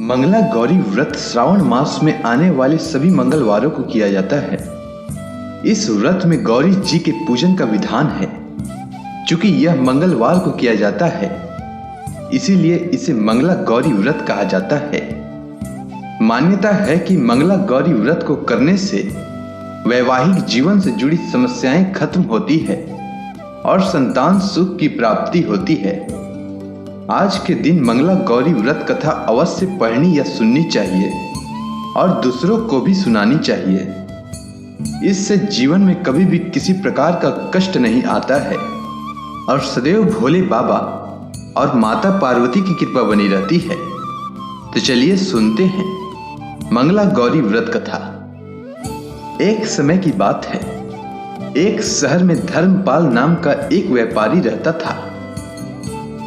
मंगला गौरी व्रत श्रावण मास में आने वाले सभी मंगलवारों को किया जाता है। इस व्रत में गौरी जी के पूजन का विधान है। चूंकि यह मंगलवार को किया जाता है, इसीलिए इसे मंगला गौरी व्रत कहा जाता है। मान्यता है कि मंगला गौरी व्रत को करने से वैवाहिक जीवन से जुड़ी समस्याएं खत्म होती है और संतान सुख की प्राप्ति होती है। आज के दिन मंगला गौरी व्रत कथा अवश्य पढ़नी या सुननी चाहिए और दूसरों को भी सुनानी चाहिए। इससे जीवन में कभी भी किसी प्रकार का कष्ट नहीं आता है और सदैव भोले बाबा और माता पार्वती की कृपा बनी रहती है। तो चलिए सुनते हैं मंगला गौरी व्रत कथा। एक समय की बात है, एक शहर में धर्मपाल नाम का एक व्यापारी रहता था।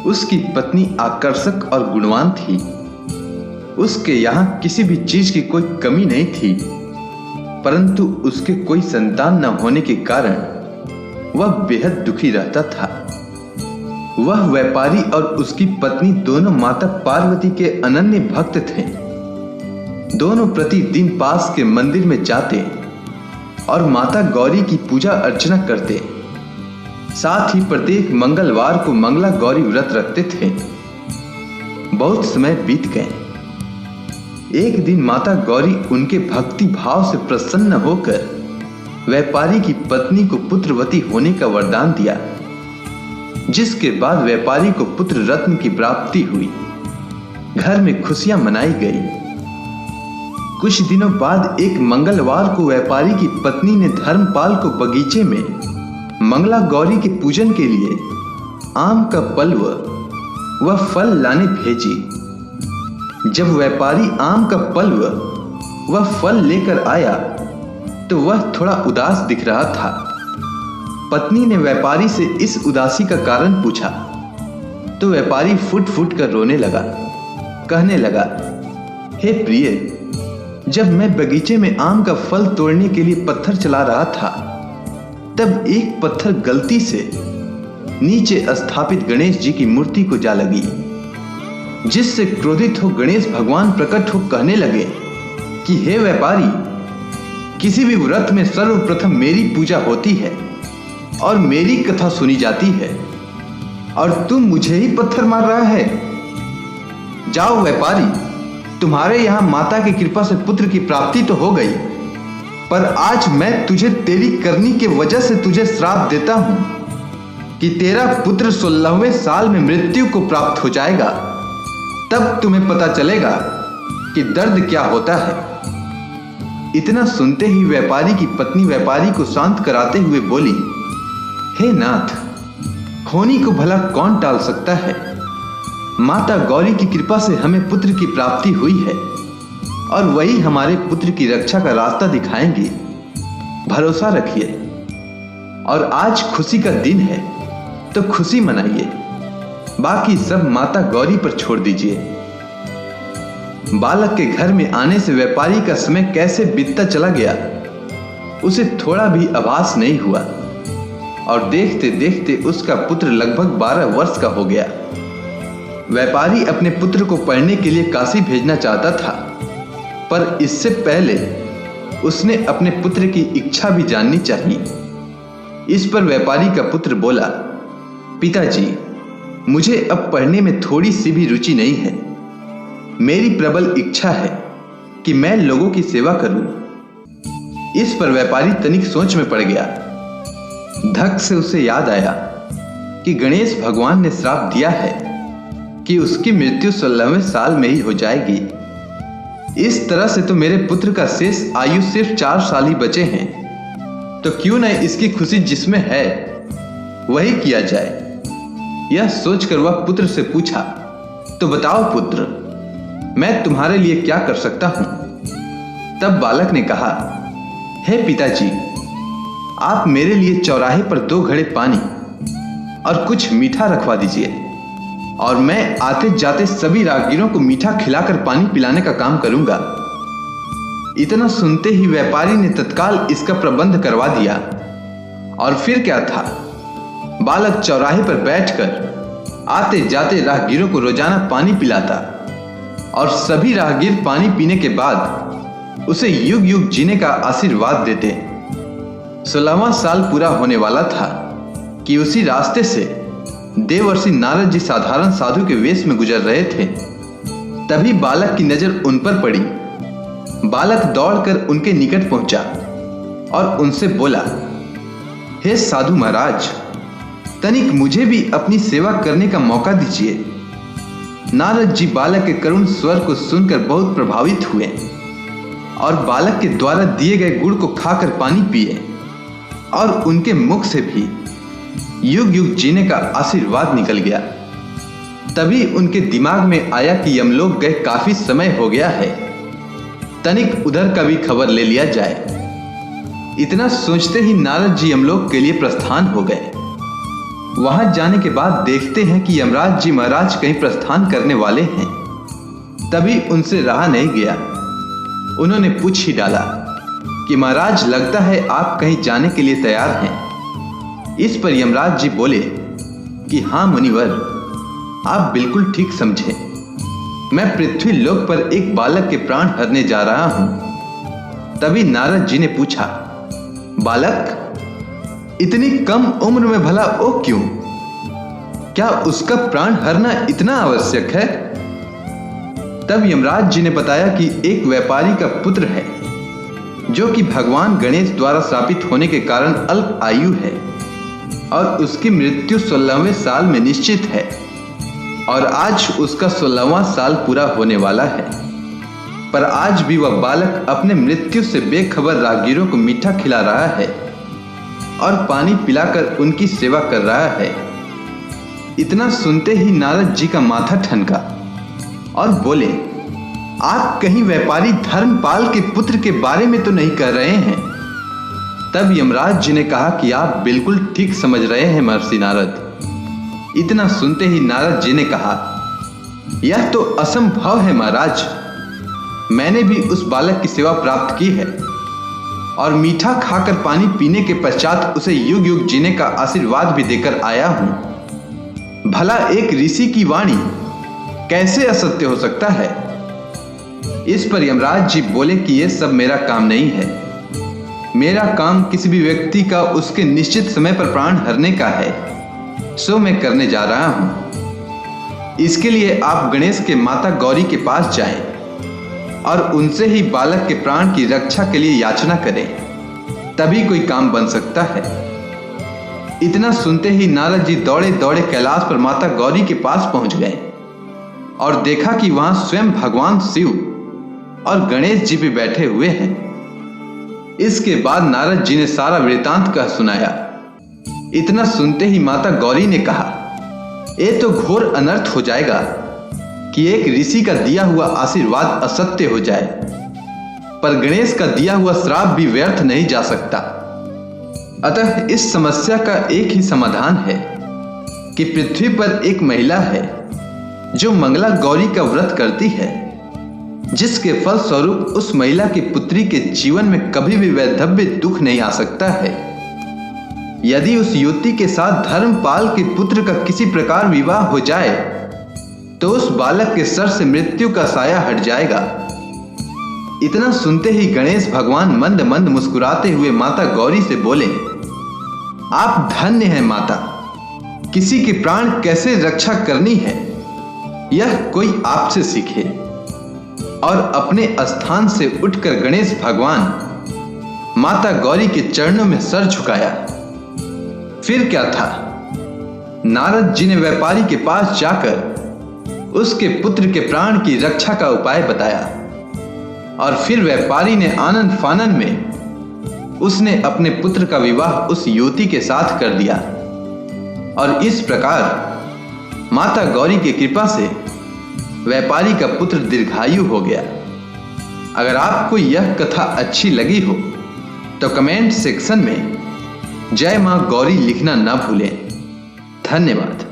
उसकी पत्नी आकर्षक और गुणवान थी। उसके यहाँ किसी भी चीज की कोई कमी नहीं थी, परंतु उसके कोई संतान न होने के कारण वह बेहद दुखी रहता था। वह व्यापारी और उसकी पत्नी दोनों माता पार्वती के अनन्य भक्त थे। दोनों प्रतिदिन पास के मंदिर में जाते और माता गौरी की पूजा अर्चना करते। साथ ही प्रत्येक मंगलवार को मंगला गौरी व्रत रखते थे। बहुत समय बीत गए। एक दिन माता गौरी उनके भक्ति भाव से प्रसन्न होकर व्यापारी की पत्नी को पुत्रवती होने का वरदान दिया, जिसके बाद व्यापारी को पुत्र रत्न की प्राप्ति हुई। घर में खुशियां मनाई गई। कुछ दिनों बाद एक मंगलवार को व्यापारी की पत्नी ने धर्मपाल को बगीचे में मंगला गौरी के पूजन के लिए आम का पल्व व फल लाने भेजी। जब व्यापारी आम का पल्व व फल लेकर आया तो वह थोड़ा उदास दिख रहा था। पत्नी ने व्यापारी से इस उदासी का कारण पूछा तो व्यापारी फुट फुट कर रोने लगा। कहने लगा, हे प्रिय, जब मैं बगीचे में आम का फल तोड़ने के लिए पत्थर चला रहा था, तब एक पत्थर गलती से नीचे स्थापित गणेश जी की मूर्ति को जा लगी, जिससे क्रोधित हो गणेश भगवान प्रकट हो कहने लगे कि हे व्यापारी, किसी भी व्रत में सर्वप्रथम मेरी पूजा होती है और मेरी कथा सुनी जाती है, और तुम मुझे ही पत्थर मार रहा है। जाओ व्यापारी, तुम्हारे यहां माता की कृपा से पुत्र की प्राप्ति तो हो गई, पर आज मैं तुझे तेरी करनी के वजह से तुझे श्राप देता हूं कि तेरा पुत्र 16वें साल में मृत्यु को प्राप्त हो जाएगा। तब तुम्हें पता चलेगा कि दर्द क्या होता है। इतना सुनते ही व्यापारी की पत्नी व्यापारी को शांत कराते हुए बोली, हे नाथ, होनी को भला कौन टाल सकता है। माता गौरी की कृपा से हमें पुत्र की प्राप्ति हुई है और वही हमारे पुत्र की रक्षा का रास्ता दिखाएंगे। भरोसा रखिए और आज खुशी का दिन है तो खुशी मनाइए, बाकी सब माता गौरी पर छोड़ दीजिए। बालक के घर में आने से व्यापारी का समय कैसे बीतता चला गया, उसे थोड़ा भी आभास नहीं हुआ और देखते देखते उसका पुत्र लगभग 12 वर्ष का हो गया। व्यापारी अपने पुत्र को पढ़ने के लिए काशी भेजना चाहता था, पर इससे पहले उसने अपने पुत्र की इच्छा भी जाननी चाहिए। इस पर व्यापारी का पुत्र बोला, पिताजी, मुझे अब पढ़ने में थोड़ी सी भी रुचि नहीं है। मेरी प्रबल इच्छा है कि मैं लोगों की सेवा करूं। इस पर व्यापारी तनिक सोच में पड़ गया। धक से उसे याद आया कि गणेश भगवान ने श्राप दिया है कि उसकी मृत्यु 16वें साल में ही हो जाएगी। इस तरह से तो मेरे पुत्र का शेष आयु सिर्फ 4 साल ही बचे हैं, तो क्यों न इसकी खुशी जिसमें है वही किया जाए। यह सोचकर वह पुत्र से पूछा, तो बताओ पुत्र, मैं तुम्हारे लिए क्या कर सकता हूं। तब बालक ने कहा, हे पिताजी, आप मेरे लिए चौराहे पर 2 घड़े पानी और कुछ मीठा रखवा दीजिए और मैं आते जाते सभी राहगीरों को मीठा खिलाकर पानी पिलाने का काम करूंगा। इतना सुनते ही व्यापारी ने तत्काल इसका प्रबंध करवा दिया। और फिर क्या था, बालक चौराहे पर बैठकर आते जाते राहगीरों को रोजाना पानी पिलाता और सभी राहगीर पानी पीने के बाद उसे युग युग जीने का आशीर्वाद देते। 16वां साल पूरा होने वाला था कि उसी रास्ते से देवर्षि नारद जी साधारण साधु के वेश में गुजर रहे थे। तभी बालक की नजर उन पर पड़ी। बालक दौड़कर उनके निकट पहुंचा और उनसे बोला, हे साधु महाराज, तनिक मुझे भी अपनी सेवा करने का मौका दीजिए। नारद जी बालक के करुण स्वर को सुनकर बहुत प्रभावित हुए और बालक के द्वारा दिए गए गुड़ को खाकर पानी पिए और उनके मुख से भी युग युग जीने का आशीर्वाद निकल गया। तभी उनके दिमाग में आया कि यमलोक गए काफी समय हो गया है, तनिक उधर का भी खबर ले लिया जाए। इतना सोचते ही नारद जी यमलोक के लिए प्रस्थान हो गए। वहां जाने के बाद देखते हैं कि यमराज जी महाराज कहीं प्रस्थान करने वाले हैं। तभी उनसे रहा नहीं गया, उन्होंने पूछ ही डाला कि महाराज, लगता है आप कहीं जाने के लिए तैयार हैं। इस पर यमराज जी बोले कि हाँ मुनिवर, आप बिल्कुल ठीक समझे। मैं पृथ्वी लोक पर एक बालक के प्राण हरने जा रहा हूं। तभी नारद जी ने पूछा, बालक इतनी कम उम्र में भला ओ क्यों? क्या उसका प्राण हरना इतना आवश्यक है? तब यमराज जी ने बताया कि एक व्यापारी का पुत्र है जो कि भगवान गणेश द्वारा शापित होने के कारण अल्प आयु है और उसकी मृत्यु 16वें साल में निश्चित है और आज उसका 16वां साल पूरा होने वाला है। पर आज भी वह बालक अपने मृत्यु से बेखबर राहगीरों को मीठा खिला रहा है और पानी पिलाकर उनकी सेवा कर रहा है। इतना सुनते ही नारद जी का माथा ठनका और बोले, आप कहीं व्यापारी धर्मपाल के पुत्र के बारे में तो नहीं कह रहे हैं? तब यमराज जी ने कहा कि आप बिल्कुल ठीक समझ रहे हैं महर्षि नारद। इतना सुनते ही नारद जी ने कहा, यह तो असंभव है महाराज। मैंने भी उस बालक की सेवा प्राप्त की है और मीठा खाकर पानी पीने के पश्चात उसे युग युग जीने का आशीर्वाद भी देकर आया हूं। भला एक ऋषि की वाणी कैसे असत्य हो सकता है? इस पर यमराज जी बोले कि यह सब मेरा काम नहीं है। मेरा काम किसी भी व्यक्ति का उसके निश्चित समय पर प्राण हरने का है, सो मैं करने जा रहा हूं। इसके लिए आप गणेश के माता गौरी के पास जाएं और उनसे ही बालक के प्राण की रक्षा के लिए याचना करें, तभी कोई काम बन सकता है। इतना सुनते ही नारद जी दौड़े दौड़े कैलाश पर माता गौरी के पास पहुंच गए और देखा कि वहां स्वयं भगवान शिव और गणेश जी भी बैठे हुए हैं। इसके बाद नारद जी ने सारा वृतांत कह सुनाया। इतना सुनते ही माता गौरी ने कहा, ये तो घोर अनर्थ हो जाएगा कि एक ऋषि का दिया हुआ आशीर्वाद असत्य हो जाए, पर गणेश का दिया हुआ श्राप भी व्यर्थ नहीं जा सकता। अतः इस समस्या का एक ही समाधान है कि पृथ्वी पर एक महिला है जो मंगला गौरी का व्रत करती है, जिसके फल स्वरूप उस महिला की पुत्री के जीवन में कभी भी वैधव्य दुख नहीं आ सकता है। यदि उस युवती के साथ धर्मपाल के पुत्र का किसी प्रकार विवाह हो जाए तो उस बालक के सर से मृत्यु का साया हट जाएगा। इतना सुनते ही गणेश भगवान मंद मंद मुस्कुराते हुए माता गौरी से बोले, आप धन्य हैं माता। किसी के प्राण कैसे रक्षा करनी है यह कोई आपसे सीखे। और अपने स्थान से उठकर गणेश भगवान माता गौरी के चरणों में सर झुकाया। फिर क्या था, नारद जी ने व्यापारी के पास जाकर उसके पुत्र के प्राण की रक्षा का उपाय बताया और फिर व्यापारी ने आनंद फानन में उसने अपने पुत्र का विवाह उस युवती के साथ कर दिया और इस प्रकार माता गौरी की कृपा से व्यापारी का पुत्र दीर्घायु हो गया। अगर आपको यह कथा अच्छी लगी हो तो कमेंट सेक्शन में जय मां गौरी लिखना ना भूलें। धन्यवाद।